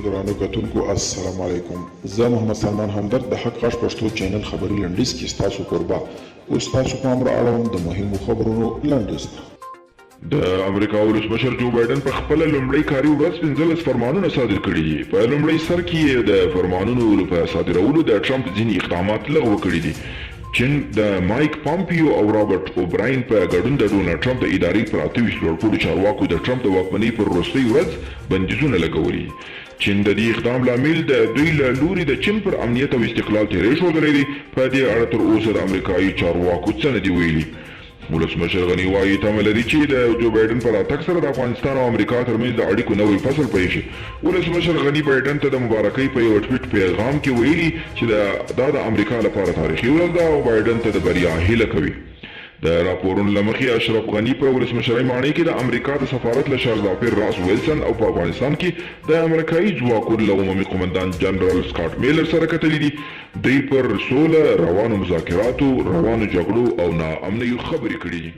درانو کتونکو السلام علیکم. زه محمد سلمان همدرد د حق غږ پښتو چینل خبري لنډیز کې ستاسو کوربه اوس تاسو پام را اړوم د مهمو خبرونو لنډیز ته. د امریکا ولسمشر جو بایدن په خپله لومړۍ کاري ورځ 15 فرمانونه صادر کړي دي. په لومړي سر کې یې د فرمانونو په صادرولو د ټرمپ ځینې اقدامات لغوه کړي دي. چین د مایک پامپیو او رابرټ اوبراین په ګډون د ډونالډ ټرمپ د ادارې پر 28 لوړپوړو چارواکو د ټرمپ د واکمنۍ پر وروستۍ ورځ بندیزونه لګولي. چین د دې اقدام لامل د دوی له لوري د چین پر امنیت او استقلال تیری ښودلی دی. په دې اړه تر اوسه د امریکایي چارواکو څه نه دي ویلي. ولسمشر غني وایي تمه لري چې د جو بایدن په راتګ سره د افغانستان او امریکا ترمنځ د اړیکو نوی فصل پیل شي. ولسمشر غني بایدن ته د مبارکۍ په یو ټویټ پیغام کې ویلي چې دا د امریکا لپاره تاریخي ورځ ده او بایدن ته د بریا هیله کوي. د راپورونو له مخې اشرف غني په ولسمشرۍ ماڼۍ کې د امریکا د سفارت له شهزادګۍ راس ویلسن او په افغانستان کې د امریکایي ځواکونو له عمومي قومندان جنرال سکاټ میلر سره کتلي دي. دوی پر سوله، روانو مذاکراتو، روانو جګړو او ناامنیو خبرې کړي دي.